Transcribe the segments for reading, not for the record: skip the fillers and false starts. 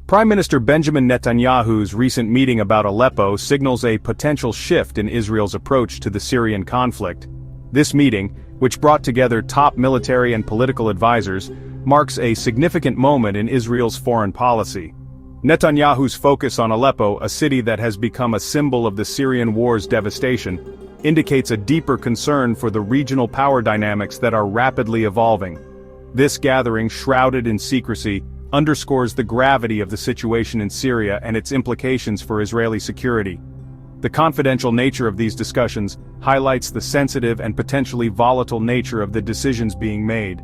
Prime Minister Benjamin Netanyahu's recent meeting about Aleppo signals a potential shift in Israel's approach to the Syrian conflict. This meeting, which brought together top military and political advisors, marks a significant moment in Israel's foreign policy. Netanyahu's focus on Aleppo, a city that has become a symbol of the Syrian war's devastation, indicates a deeper concern for the regional power dynamics that are rapidly evolving. This gathering, shrouded in secrecy, underscores the gravity of the situation in Syria and its implications for Israeli security. The confidential nature of these discussions highlights the sensitive and potentially volatile nature of the decisions being made.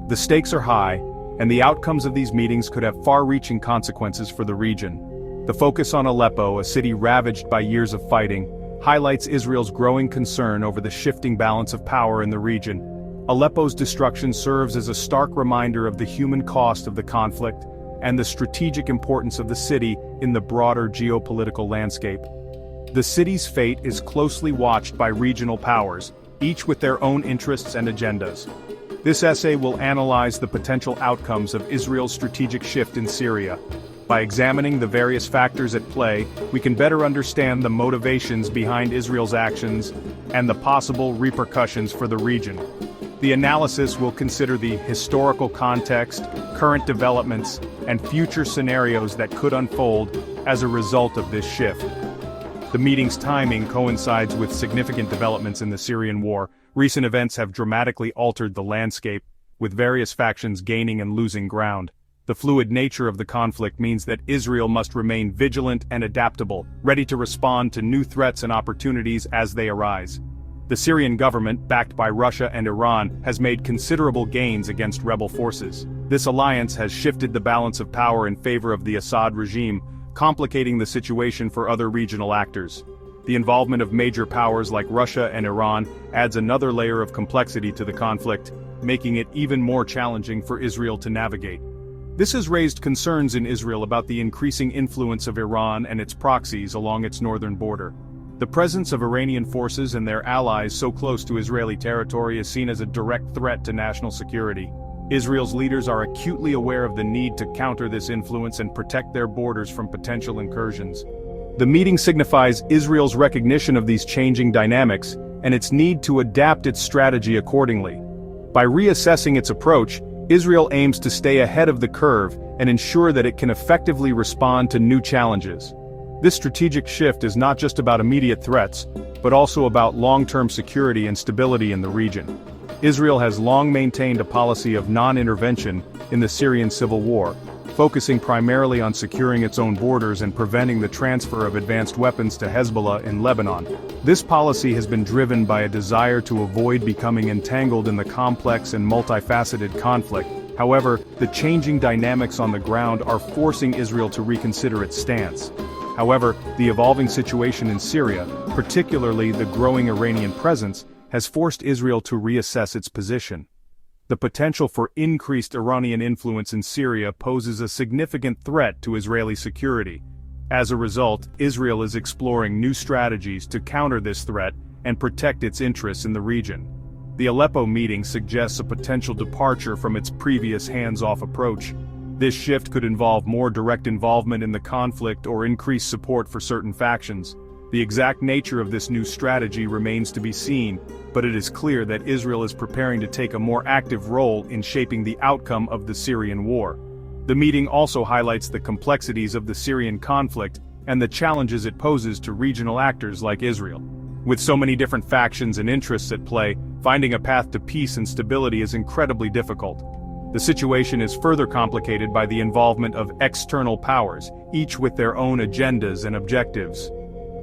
The stakes are high, and the outcomes of these meetings could have far-reaching consequences for the region. The focus on Aleppo, a city ravaged by years of fighting, highlights Israel's growing concern over the shifting balance of power in the region. Aleppo's destruction serves as a stark reminder of the human cost of the conflict and the strategic importance of the city in the broader geopolitical landscape. The city's fate is closely watched by regional powers, each with their own interests and agendas. This essay will analyze the potential outcomes of Israel's strategic shift in Syria. By examining the various factors at play, we can better understand the motivations behind Israel's actions and the possible repercussions for the region. The analysis will consider the historical context, current developments, and future scenarios that could unfold as a result of this shift. The meeting's timing coincides with significant developments in the Syrian war. Recent events have dramatically altered the landscape, with various factions gaining and losing ground. The fluid nature of the conflict means that Israel must remain vigilant and adaptable, ready to respond to new threats and opportunities as they arise. The Syrian government, backed by Russia and Iran, has made considerable gains against rebel forces. This alliance has shifted the balance of power in favor of the Assad regime, complicating the situation for other regional actors. The involvement of major powers like Russia and Iran adds another layer of complexity to the conflict, making it even more challenging for Israel to navigate. This has raised concerns in Israel about the increasing influence of Iran and its proxies along its northern border. The presence of Iranian forces and their allies so close to Israeli territory is seen as a direct threat to national security. Israel's leaders are acutely aware of the need to counter this influence and protect their borders from potential incursions. The meeting signifies Israel's recognition of these changing dynamics and its need to adapt its strategy accordingly. By reassessing its approach, Israel aims to stay ahead of the curve and ensure that it can effectively respond to new challenges. This strategic shift is not just about immediate threats, but also about long-term security and stability in the region. Israel has long maintained a policy of non-intervention in the Syrian civil war, focusing primarily on securing its own borders and preventing the transfer of advanced weapons to Hezbollah in Lebanon. This policy has been driven by a desire to avoid becoming entangled in the complex and multifaceted conflict. However, the changing dynamics on the ground are forcing Israel to reconsider its stance. However, the evolving situation in Syria, particularly the growing Iranian presence, has forced Israel to reassess its position. The potential for increased Iranian influence in Syria poses a significant threat to Israeli security. As a result, Israel is exploring new strategies to counter this threat and protect its interests in the region. The Aleppo meeting suggests a potential departure from its previous hands-off approach. This shift could involve more direct involvement in the conflict or increased support for certain factions. The exact nature of this new strategy remains to be seen, but it is clear that Israel is preparing to take a more active role in shaping the outcome of the Syrian war. The meeting also highlights the complexities of the Syrian conflict and the challenges it poses to regional actors like Israel. With so many different factions and interests at play, finding a path to peace and stability is incredibly difficult. The situation is further complicated by the involvement of external powers, each with their own agendas and objectives.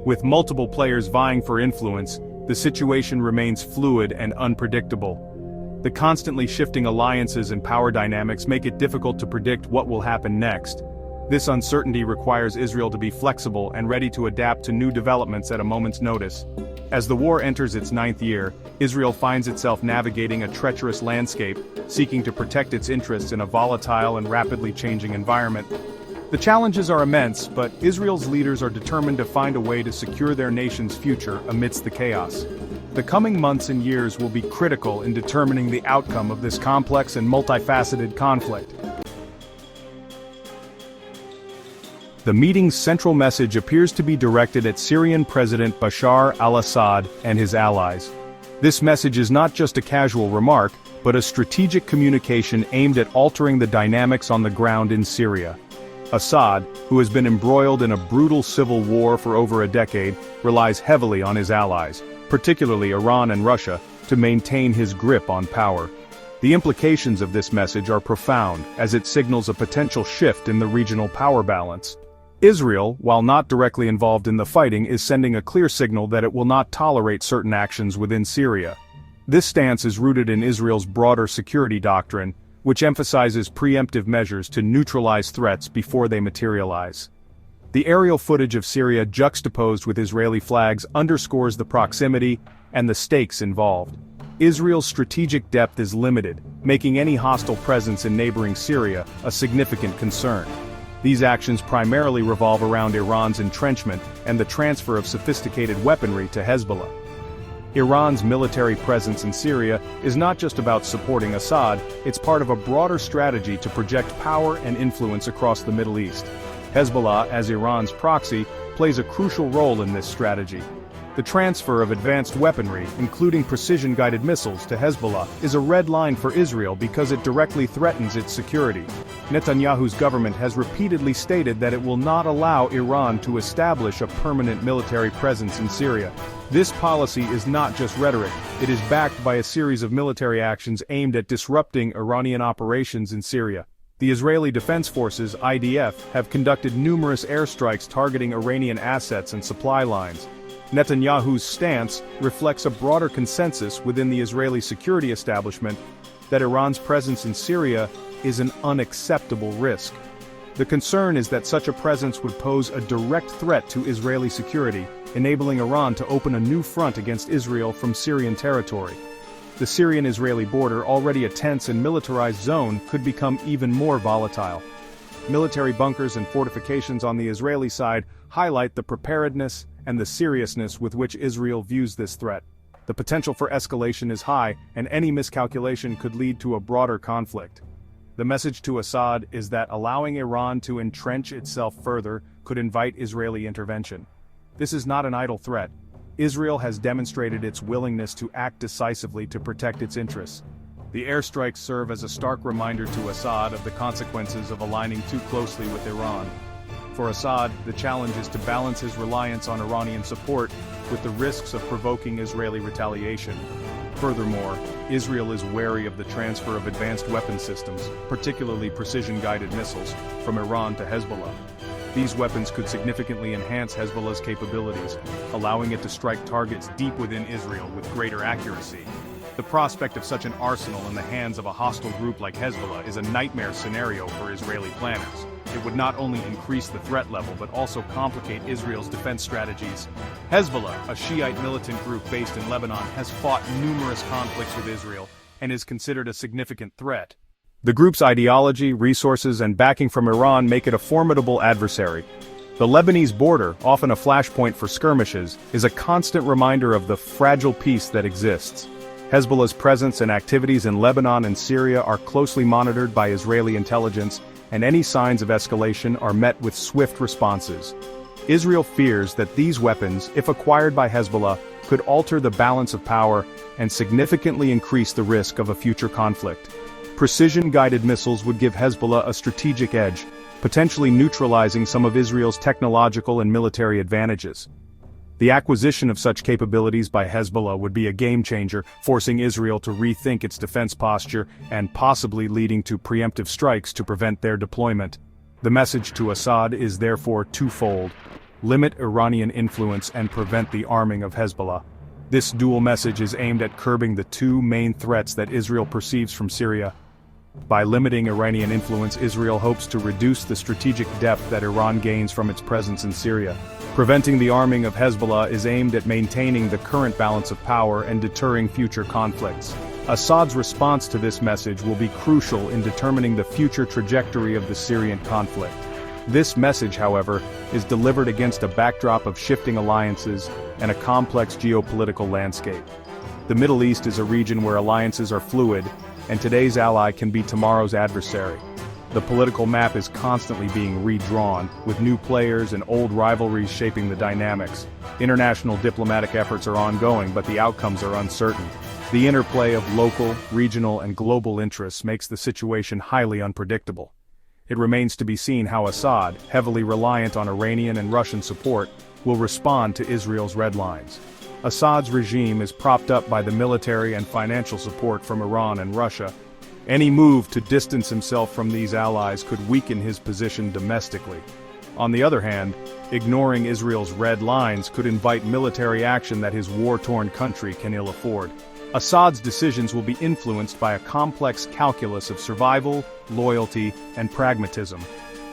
With multiple players vying for influence, the situation remains fluid and unpredictable. The constantly shifting alliances and power dynamics make it difficult to predict what will happen next. This uncertainty requires Israel to be flexible and ready to adapt to new developments at a moment's notice. As the war enters its 9th year, Israel finds itself navigating a treacherous landscape, seeking to protect its interests in a volatile and rapidly changing environment. The challenges are immense, but Israel's leaders are determined to find a way to secure their nation's future amidst the chaos. The coming months and years will be critical in determining the outcome of this complex and multifaceted conflict. The meeting's central message appears to be directed at Syrian President Bashar al-Assad and his allies. This message is not just a casual remark, but a strategic communication aimed at altering the dynamics on the ground in Syria. Assad, who has been embroiled in a brutal civil war for over a decade, relies heavily on his allies, particularly Iran and Russia, to maintain his grip on power. The implications of this message are profound, as it signals a potential shift in the regional power balance. Israel, while not directly involved in the fighting, is sending a clear signal that it will not tolerate certain actions within Syria. This stance is rooted in Israel's broader security doctrine, which emphasizes preemptive measures to neutralize threats before they materialize. The aerial footage of Syria juxtaposed with Israeli flags underscores the proximity and the stakes involved. Israel's strategic depth is limited, making any hostile presence in neighboring Syria a significant concern. These actions primarily revolve around Iran's entrenchment and the transfer of sophisticated weaponry to Hezbollah. Iran's military presence in Syria is not just about supporting Assad, it's part of a broader strategy to project power and influence across the Middle East. Hezbollah, as Iran's proxy, plays a crucial role in this strategy. The transfer of advanced weaponry, including precision-guided missiles, to Hezbollah is a red line for Israel because it directly threatens its security. Netanyahu's government has repeatedly stated that it will not allow Iran to establish a permanent military presence in Syria. This policy is not just rhetoric, it is backed by a series of military actions aimed at disrupting Iranian operations in Syria. The Israeli Defense Forces, IDF, have conducted numerous airstrikes targeting Iranian assets and supply lines. Netanyahu's stance reflects a broader consensus within the Israeli security establishment that Iran's presence in Syria is an unacceptable risk. The concern is that such a presence would pose a direct threat to Israeli security, enabling Iran to open a new front against Israel from Syrian territory. The Syrian-Israeli border, already a tense and militarized zone, could become even more volatile. Military bunkers and fortifications on the Israeli side highlight the preparedness and the seriousness with which Israel views this threat. The potential for escalation is high, and any miscalculation could lead to a broader conflict. The message to Assad is that allowing Iran to entrench itself further could invite Israeli intervention. This is not an idle threat. Israel has demonstrated its willingness to act decisively to protect its interests. The airstrikes serve as a stark reminder to Assad of the consequences of aligning too closely with Iran. For Assad, the challenge is to balance his reliance on Iranian support with the risks of provoking Israeli retaliation. Furthermore, Israel is wary of the transfer of advanced weapon systems, particularly precision-guided missiles, from Iran to Hezbollah. These weapons could significantly enhance Hezbollah's capabilities, allowing it to strike targets deep within Israel with greater accuracy. The prospect of such an arsenal in the hands of a hostile group like Hezbollah is a nightmare scenario for Israeli planners. It would not only increase the threat level but also complicate Israel's defense strategies. Hezbollah, a Shiite militant group based in Lebanon, has fought numerous conflicts with Israel and is considered a significant threat. The group's ideology, resources, and backing from Iran make it a formidable adversary. The Lebanese border, often a flashpoint for skirmishes, is a constant reminder of the fragile peace that exists. Hezbollah's presence and activities in Lebanon and Syria are closely monitored by Israeli intelligence, and any signs of escalation are met with swift responses. Israel fears that these weapons, if acquired by Hezbollah, could alter the balance of power and significantly increase the risk of a future conflict. Precision-guided missiles would give Hezbollah a strategic edge, potentially neutralizing some of Israel's technological and military advantages. The acquisition of such capabilities by Hezbollah would be a game-changer, forcing Israel to rethink its defense posture and possibly leading to preemptive strikes to prevent their deployment. The message to Assad is therefore twofold: limit Iranian influence and prevent the arming of Hezbollah. This dual message is aimed at curbing the two main threats that Israel perceives from Syria. By limiting Iranian influence, Israel hopes to reduce the strategic depth that Iran gains from its presence in Syria. Preventing the arming of Hezbollah is aimed at maintaining the current balance of power and deterring future conflicts. Assad's response to this message will be crucial in determining the future trajectory of the Syrian conflict. This message, however, is delivered against a backdrop of shifting alliances and a complex geopolitical landscape. The Middle East is a region where alliances are fluid, and today's ally can be tomorrow's adversary. The political map is constantly being redrawn, with new players and old rivalries shaping the dynamics. International diplomatic efforts are ongoing, but the outcomes are uncertain. The interplay of local, regional, and global interests makes the situation highly unpredictable. It remains to be seen how Assad, heavily reliant on Iranian and Russian support, will respond to Israel's red lines. Assad's regime is propped up by the military and financial support from Iran and Russia. Any move to distance himself from these allies could weaken his position domestically. On the other hand, ignoring Israel's red lines could invite military action that his war-torn country can ill afford. Assad's decisions will be influenced by a complex calculus of survival, loyalty, and pragmatism.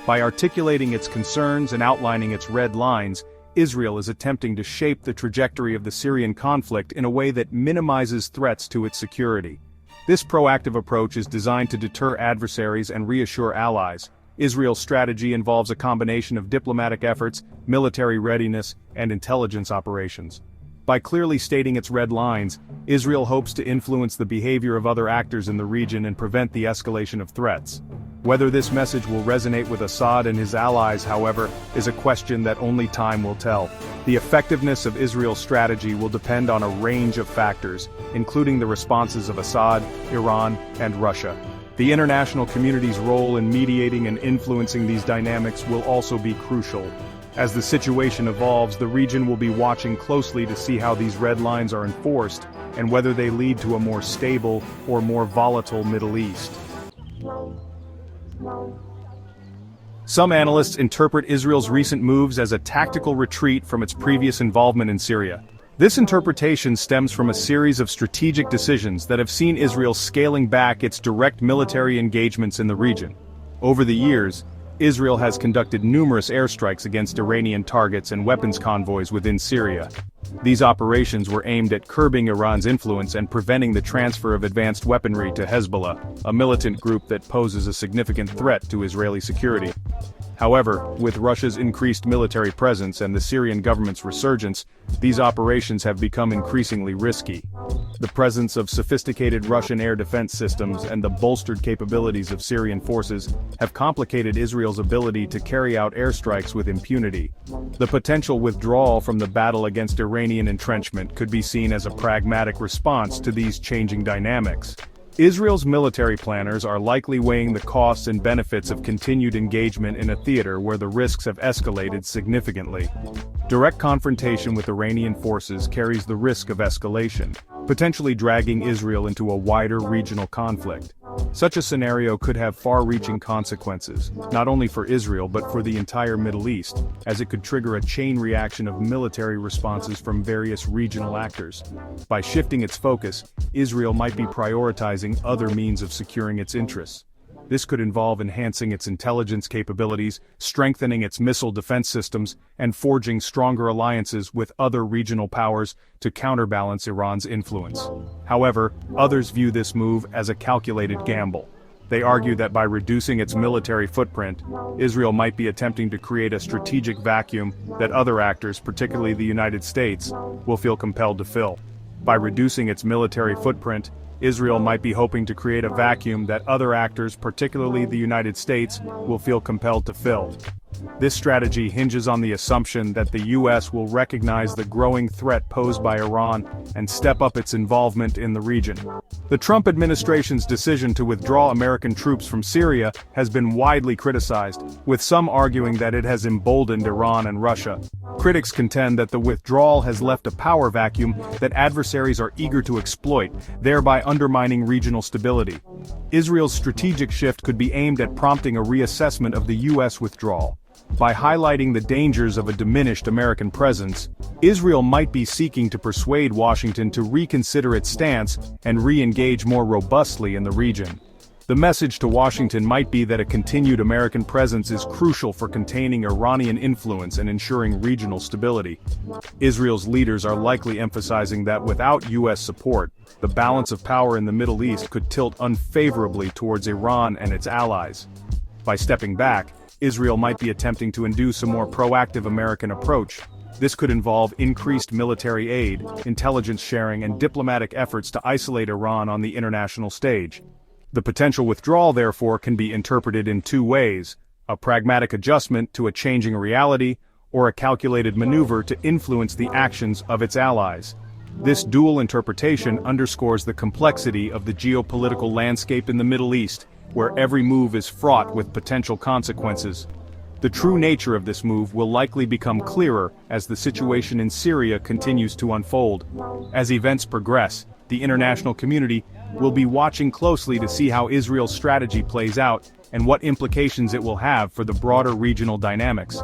By articulating its concerns and outlining its red lines, Israel is attempting to shape the trajectory of the Syrian conflict in a way that minimizes threats to its security. This proactive approach is designed to deter adversaries and reassure allies. Israel's strategy involves a combination of diplomatic efforts, military readiness, and intelligence operations. By clearly stating its red lines, Israel hopes to influence the behavior of other actors in the region and prevent the escalation of threats. Whether this message will resonate with Assad and his allies, however, is a question that only time will tell. The effectiveness of Israel's strategy will depend on a range of factors, including the responses of Assad, Iran, and Russia. The international community's role in mediating and influencing these dynamics will also be crucial. As the situation evolves, the region will be watching closely to see how these red lines are enforced and whether they lead to a more stable or more volatile Middle East. Some analysts interpret Israel's recent moves as a tactical retreat from its previous involvement in Syria. This interpretation stems from a series of strategic decisions that have seen Israel scaling back its direct military engagements in the region. Over the years, Israel has conducted numerous airstrikes against Iranian targets and weapons convoys within Syria. These operations were aimed at curbing Iran's influence and preventing the transfer of advanced weaponry to Hezbollah, a militant group that poses a significant threat to Israeli security. However, with Russia's increased military presence and the Syrian government's resurgence, these operations have become increasingly risky. The presence of sophisticated Russian air defense systems and the bolstered capabilities of Syrian forces have complicated Israel's ability to carry out airstrikes with impunity. The potential withdrawal from the battle against Iranian entrenchment could be seen as a pragmatic response to these changing dynamics. Israel's military planners are likely weighing the costs and benefits of continued engagement in a theater where the risks have escalated significantly. Direct confrontation with Iranian forces carries the risk of escalation, potentially dragging Israel into a wider regional conflict. Such a scenario could have far-reaching consequences, not only for Israel but for the entire Middle East, as it could trigger a chain reaction of military responses from various regional actors. By shifting its focus, Israel might be prioritizing other means of securing its interests. This could involve enhancing its intelligence capabilities, strengthening its missile defense systems, and forging stronger alliances with other regional powers to counterbalance Iran's influence. However, others view this move as a calculated gamble. They argue that by reducing its military footprint, Israel might be attempting to create a strategic vacuum that other actors, particularly the United States, will feel compelled to fill. By reducing its military footprint, Israel might be hoping to create a vacuum that other actors, particularly the United States, will feel compelled to fill. This strategy hinges on the assumption that the U.S. will recognize the growing threat posed by Iran and step up its involvement in the region. The Trump administration's decision to withdraw American troops from Syria has been widely criticized, with some arguing that it has emboldened Iran and Russia. Critics contend that the withdrawal has left a power vacuum that adversaries are eager to exploit, thereby undermining regional stability. Israel's strategic shift could be aimed at prompting a reassessment of the U.S. withdrawal. By highlighting the dangers of a diminished American presence, Israel might be seeking to persuade Washington to reconsider its stance and re-engage more robustly in the region. The message to Washington might be that a continued American presence is crucial for containing Iranian influence and ensuring regional stability. Israel's leaders are likely emphasizing that without U.S. support, the balance of power in the Middle East could tilt unfavorably towards Iran and its allies. By stepping back, Israel might be attempting to induce a more proactive American approach. This could involve increased military aid, intelligence sharing, and diplomatic efforts to isolate Iran on the international stage. The potential withdrawal, therefore, can be interpreted in two ways: a pragmatic adjustment to a changing reality, or a calculated maneuver to influence the actions of its allies. This dual interpretation underscores the complexity of the geopolitical landscape in the Middle East, where every move is fraught with potential consequences. The true nature of this move will likely become clearer as the situation in Syria continues to unfold. As events progress, the international community will be watching closely to see how Israel's strategy plays out and what implications it will have for the broader regional dynamics.